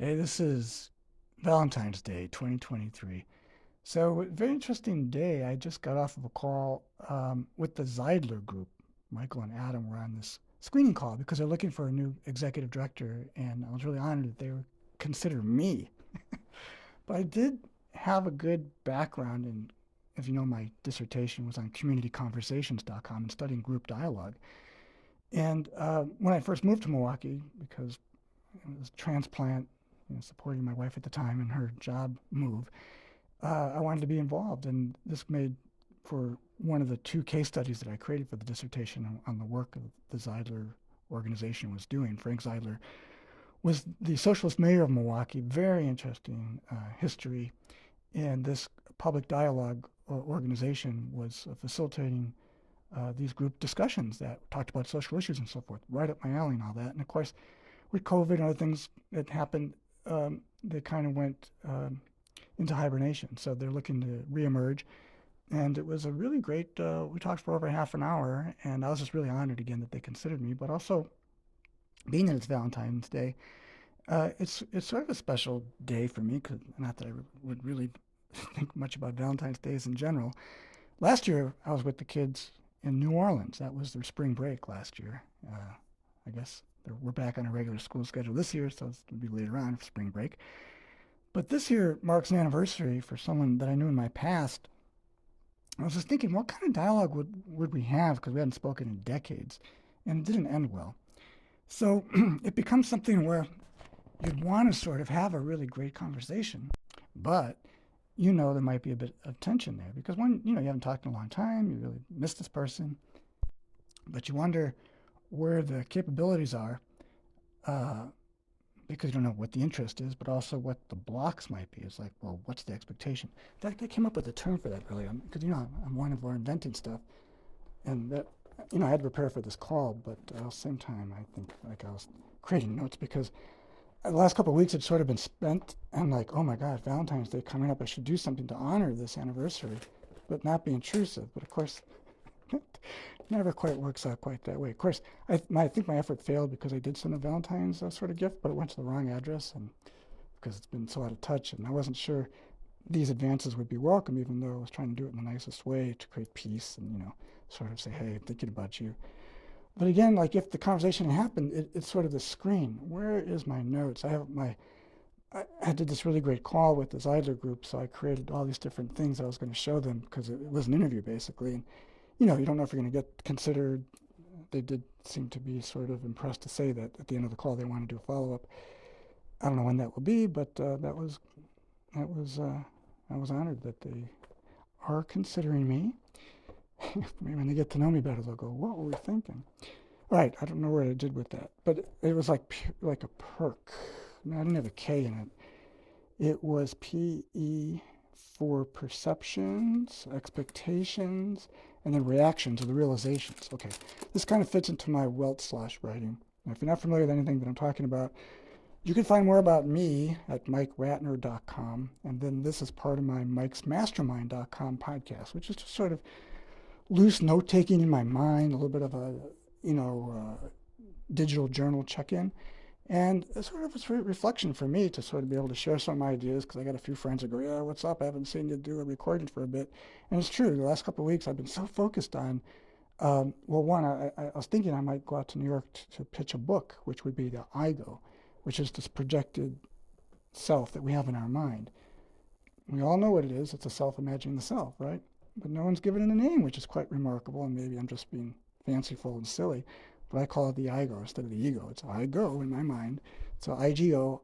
Hey, this is Valentine's Day 2023. So, very interesting day. I just got off of a call with the Zeidler Group. Michael and Adam were on this screening call because they're looking for a new executive director, and I was really honored that they would consider me. But I did have a good background in, as you know, my dissertation was on communityconversations.com and studying group dialogue. And when I first moved to Milwaukee, because it was a transplant, supporting my wife at the time in her job move, I wanted to be involved. And this made for one of the two case studies that I created for the dissertation on the work of the Zeidler organization was doing. Frank Zeidler was the socialist mayor of Milwaukee. Very interesting history. And this public dialogue organization was facilitating these group discussions that talked about social issues and so forth, right up my alley and all that. And of course, with COVID and other things that happened, they kind of went into hibernation. So they're looking to reemerge. And it was a really great, we talked for over half an hour, and I was just really honored again that they considered me. But also, being that it's Valentine's Day, it's sort of a special day for me, cause not that I would really think much about Valentine's Days in general. Last year, I was with the kids in New Orleans. That was their spring break last year. I guess we're back on a regular school schedule this year, so it's going to be later on for spring break. But this year marks an anniversary for someone that I knew in my past. I was just thinking, what kind of dialogue would we have? Because we hadn't spoken in decades, and it didn't end well. So it becomes something where you'd want to sort of have a really great conversation, but there might be a bit of tension there because one, you haven't talked in a long time, you really miss this person, but you wonder where the capabilities are uh, because you don't know what the interest is, but also what the blocks might be. It's like, well, what's the expectation? They came up with a term for that really, because I'm one of our inventing stuff, and that I had to prepare for this call, but at the same time, I think like I was creating notes because the last couple of weeks had sort of been spent, and like, oh my God, Valentine's Day coming up, I should do something to honor this anniversary, but not be intrusive. But of course, never quite works out quite that way. Of course, I think my effort failed because I did send a Valentine's sort of gift, but it went to the wrong address, and because it's been so out of touch, and I wasn't sure these advances would be welcome, even though I was trying to do it in the nicest way to create peace and sort of say, hey, I'm thinking about you. But again, like if the conversation happened, it's sort of the screen. Where is my notes? I did this really great call with the Zeidler group, so I created all these different things that I was going to show them because it was an interview basically, and you don't know if you're going to get considered. They did seem to be sort of impressed to say that at the end of the call they want to do a follow up. I don't know when that will be, but I was honored that they are considering me. Maybe when they get to know me better, they'll go, "What were we thinking?" Right. I don't know where I did with that, but it was like a perk. I didn't have a K in it. It was PE for perceptions, expectations, and then reactions or the realizations. Okay, this kind of fits into my Welt slash writing. Now, if you're not familiar with anything that I'm talking about, you can find more about me at MikeRatner.com. And then this is part of my Mike'sMastermind.com podcast, which is just sort of loose note taking in my mind, a little bit of a, digital journal check in. And it's sort of a reflection for me to sort of be able to share some ideas because I got a few friends that go, yeah, what's up? I haven't seen you do a recording for a bit. And it's true. The last couple of weeks I've been so focused on, well, one, I was thinking I might go out to New York to pitch a book, which would be the IGO, which is this projected self that we have in our mind. We all know what it is. It's a self imagining the self, right? But no one's given it a name, which is quite remarkable. And maybe I'm just being fanciful and silly. But I call it the IGO instead of the ego. It's I go in my mind. So IGO,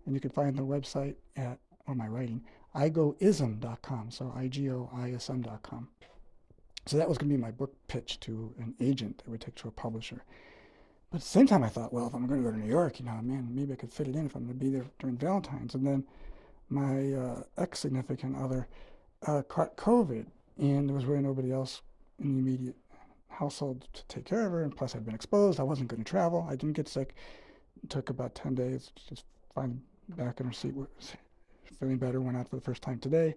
and you can find the website or my writing, igoism.com. So igoism.com. So that was going to be my book pitch to an agent that would take to a publisher. But at the same time, I thought, well, if I'm going to go to New York, man, maybe I could fit it in if I'm going to be there during Valentine's. And then my ex-significant other caught COVID, and there was really nobody else in the immediate household to take care of her, and plus I'd been exposed. I wasn't going to travel. I didn't get sick. It took about 10 days to just find back in her seat, feeling better. Went out for the first time today.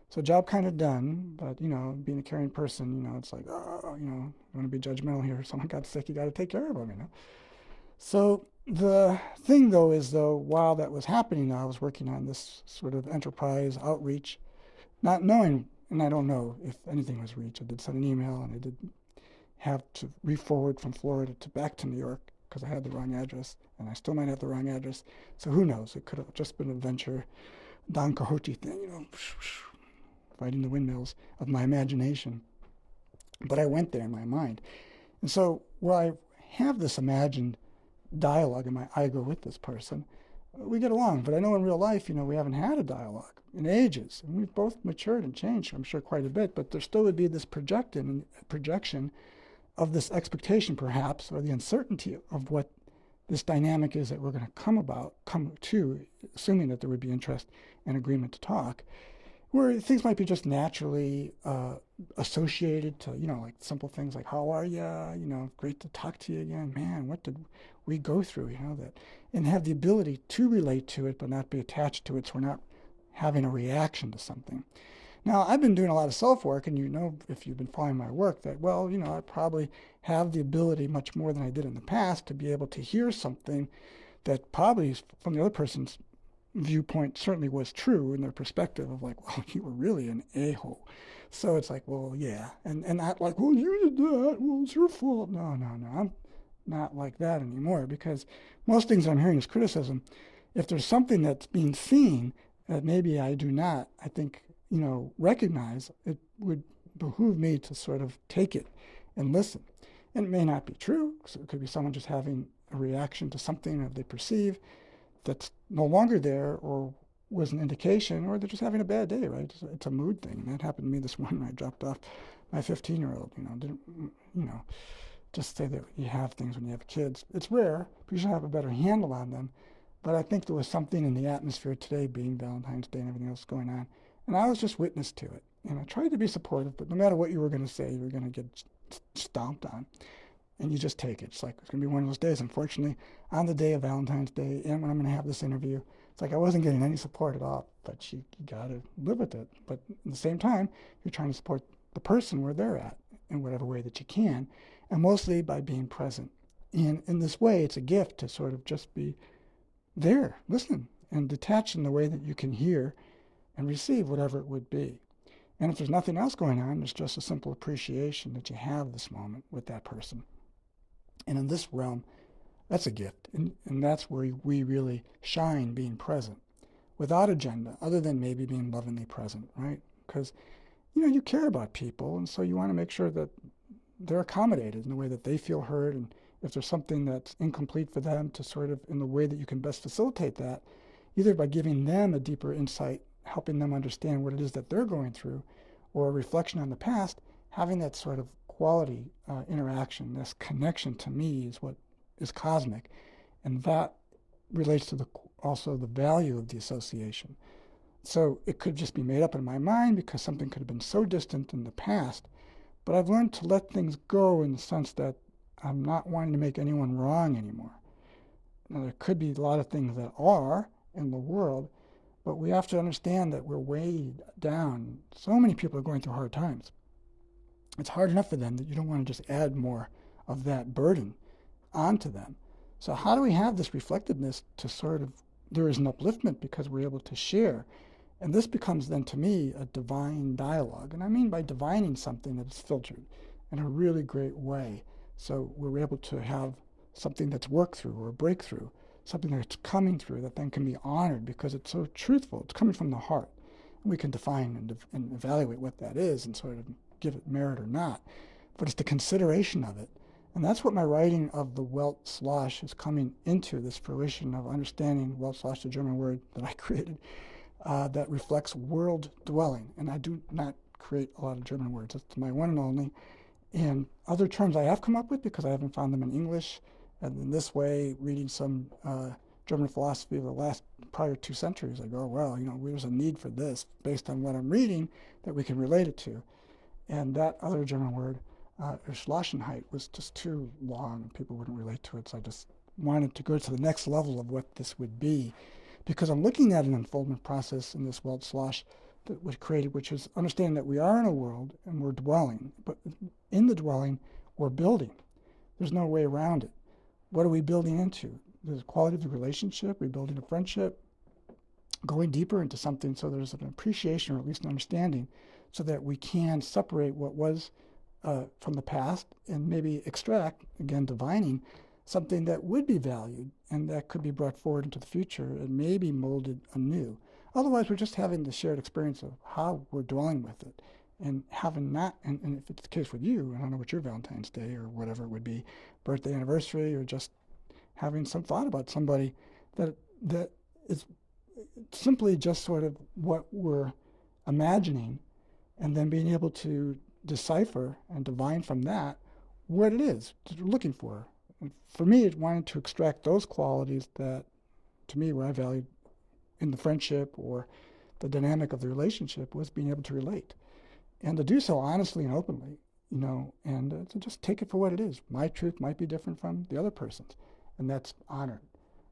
So job kind of done, but being a caring person, it's like, oh, you want to be judgmental here. If someone got sick, you got to take care of them. So the thing, though, is though while that was happening, I was working on this sort of enterprise outreach, not knowing, and I don't know if anything was reached. I did send an email, and I did have to re-forward from Florida to back to New York because I had the wrong address, and I still might have the wrong address. So who knows? It could have just been a venture Don Quixote thing, fighting the windmills of my imagination. But I went there in my mind. And so where I have this imagined dialogue in my ego with this person, we get along. But I know in real life, we haven't had a dialogue in ages. And we've both matured and changed, I'm sure, quite a bit. But there still would be this projection of this expectation, perhaps, or the uncertainty of what this dynamic is that we're going to come to, assuming that there would be interest and agreement to talk, where things might be just naturally associated to, like simple things like, how are you? Great to talk to you again. Man, what did we go through? That, and have the ability to relate to it, but not be attached to it, so we're not having a reaction to something. Now, I've been doing a lot of self-work, and if you've been following my work, that, well, I probably have the ability much more than I did in the past to be able to hear something that probably from the other person's viewpoint certainly was true in their perspective of like, well, you were really an a-hole. So it's like, well, yeah. And not like, well, you did that. Well, it's your fault. No, no, no. I'm not like that anymore because most things I'm hearing is criticism. If there's something that's being seen that maybe I do not, I think, recognize, it would behoove me to sort of take it and listen. And it may not be true. So it could be someone just having a reaction to something that they perceive that's no longer there or was an indication, or they're just having a bad day, right? It's a mood thing. And that happened to me this morning. I dropped off my 15-year-old, didn't, just say that you have things when you have kids. It's rare, but you should have a better handle on them. But I think there was something in the atmosphere today, being Valentine's Day and everything else going on, and I was just witness to it. And I tried to be supportive, but no matter what you were going to say, you were going to get stomped on. And you just take it. It's like, it's going to be one of those days. Unfortunately, on the day of Valentine's Day and when I'm going to have this interview, it's like I wasn't getting any support at all. But you got to live with it. But at the same time, you're trying to support the person where they're at in whatever way that you can, and mostly by being present. And in this way, it's a gift to sort of just be there, listen, and detach in the way that you can hear and receive whatever it would be. And if there's nothing else going on, it's just a simple appreciation that you have this moment with that person. And in this realm, that's a gift. And that's where we really shine, being present without agenda, other than maybe being lovingly present, right? Because, you care about people. And so you want to make sure that they're accommodated in the way that they feel heard. And if there's something that's incomplete for them, to sort of, in the way that you can best facilitate that, either by giving them a deeper insight, helping them understand what it is that they're going through, or a reflection on the past, having that sort of quality interaction, this connection, to me is what is cosmic. And that relates to also the value of the association. So it could just be made up in my mind because something could have been so distant in the past. But I've learned to let things go in the sense that I'm not wanting to make anyone wrong anymore. Now, there could be a lot of things that are in the world, but we have to understand that we're weighed down. So many people are going through hard times. It's hard enough for them that you don't want to just add more of that burden onto them. So how do we have this reflectiveness to sort of, there is an upliftment because we're able to share. And this becomes then, to me, a divine dialogue. And I mean by divining something that is filtered in a really great way. So we're able to have something that's worked through, or a breakthrough, something that's coming through that then can be honored because it's so truthful. It's coming from the heart. And we can define and evaluate what that is and sort of give it merit or not. But it's the consideration of it. And that's what my writing of the Weltschloss is coming into, this fruition of understanding Weltschloss, the German word that I created, that reflects world dwelling. And I do not create a lot of German words. It's my one and only. And other terms I have come up with because I haven't found them in English. And in this way, reading some German philosophy of the last prior 2 centuries, I go, well, there's a need for this based on what I'm reading that we can relate it to. And that other German word, Erschlossenheit, was just too long. People wouldn't relate to it. So I just wanted to go to the next level of what this would be. Because I'm looking at an unfoldment process in this Weltschloss that was created, which is understanding that we are in a world and we're dwelling. But in the dwelling, we're building. There's no way around it. what are we building into? The quality of the relationship, rebuilding a friendship, going deeper into something so there's an appreciation or at least an understanding so that we can separate what was from the past and maybe extract, again, divining something that would be valued and that could be brought forward into the future and maybe molded anew. Otherwise, we're just having the shared experience of how we're dwelling with it and having not, and if it's the case with you, I don't know what your Valentine's Day or whatever it would be, birthday, anniversary, or just having some thought about somebody that is simply just sort of what we're imagining and then being able to decipher and divine from that what it is that we're looking for. And for me, it wanted to extract those qualities that, to me, were I valued in the friendship or the dynamic of the relationship was being able to relate and to do so honestly and openly, and to just take it for what it is. My truth might be different from the other person's, and that's honored,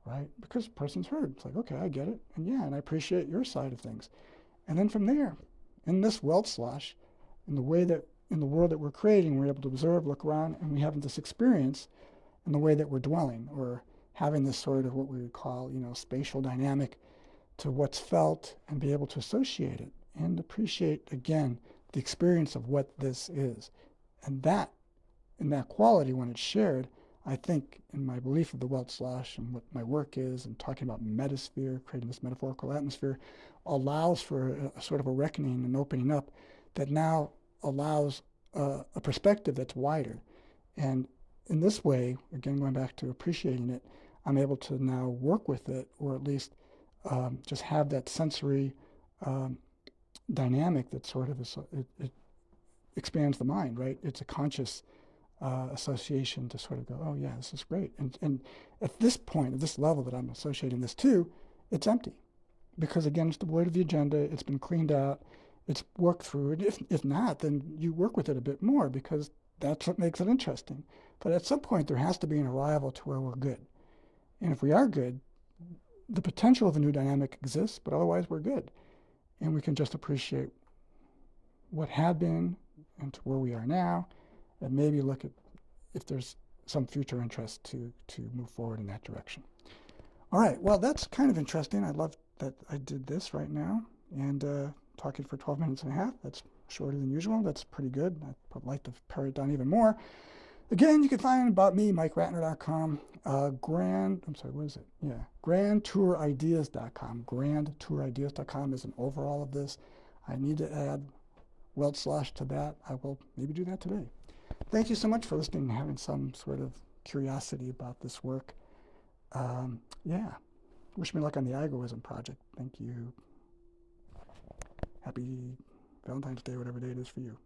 right? Because the person's heard. It's like, okay, I get it, and yeah, and I appreciate your side of things. And then from there, in this wealth slosh, in the way that in the world that we're creating, we're able to observe, look around, and we have this experience in the way that we're dwelling or having this sort of what we would call, spatial dynamic to what's felt and be able to associate it and appreciate again the experience of what this is. And that, in that quality, when it's shared, I think in my belief of the wealth slosh and what my work is and talking about metasphere, creating this metaphorical atmosphere, allows for a sort of a reckoning and opening up that now allows a perspective that's wider. And in this way, again, going back to appreciating it, I'm able to now work with it or at least just have that sensory um, dynamic that sort of is, it expands the mind, right? It's a conscious association to sort of go, oh yeah, this is great. And at this point, at this level that I'm associating this to, it's empty because again, it's devoid of the agenda. It's been cleaned out. It's worked through. And if not, then you work with it a bit more because that's what makes it interesting. But at some point, there has to be an arrival to where we're good. And if we are good, the potential of a new dynamic exists, but otherwise we're good. And we can just appreciate what had been and to where we are now, and maybe look at if there's some future interest to move forward in that direction. All right, well, that's kind of interesting. I love that I did this right now, and talking for 12 minutes and a half. That's shorter than usual. That's pretty good. I'd like to pare it down even more. Again, you can find about me, MikeRatner.com. I'm sorry, what is it? Yeah, GrandTourIdeas.com. GrandTourIdeas.com is an overall of this. I need to add Welt Slosh to that. I will maybe do that today. Thank you so much for listening and having some sort of curiosity about this work. Yeah, wish me luck on the Algorithm project. Thank you. Happy Valentine's Day, whatever day it is for you.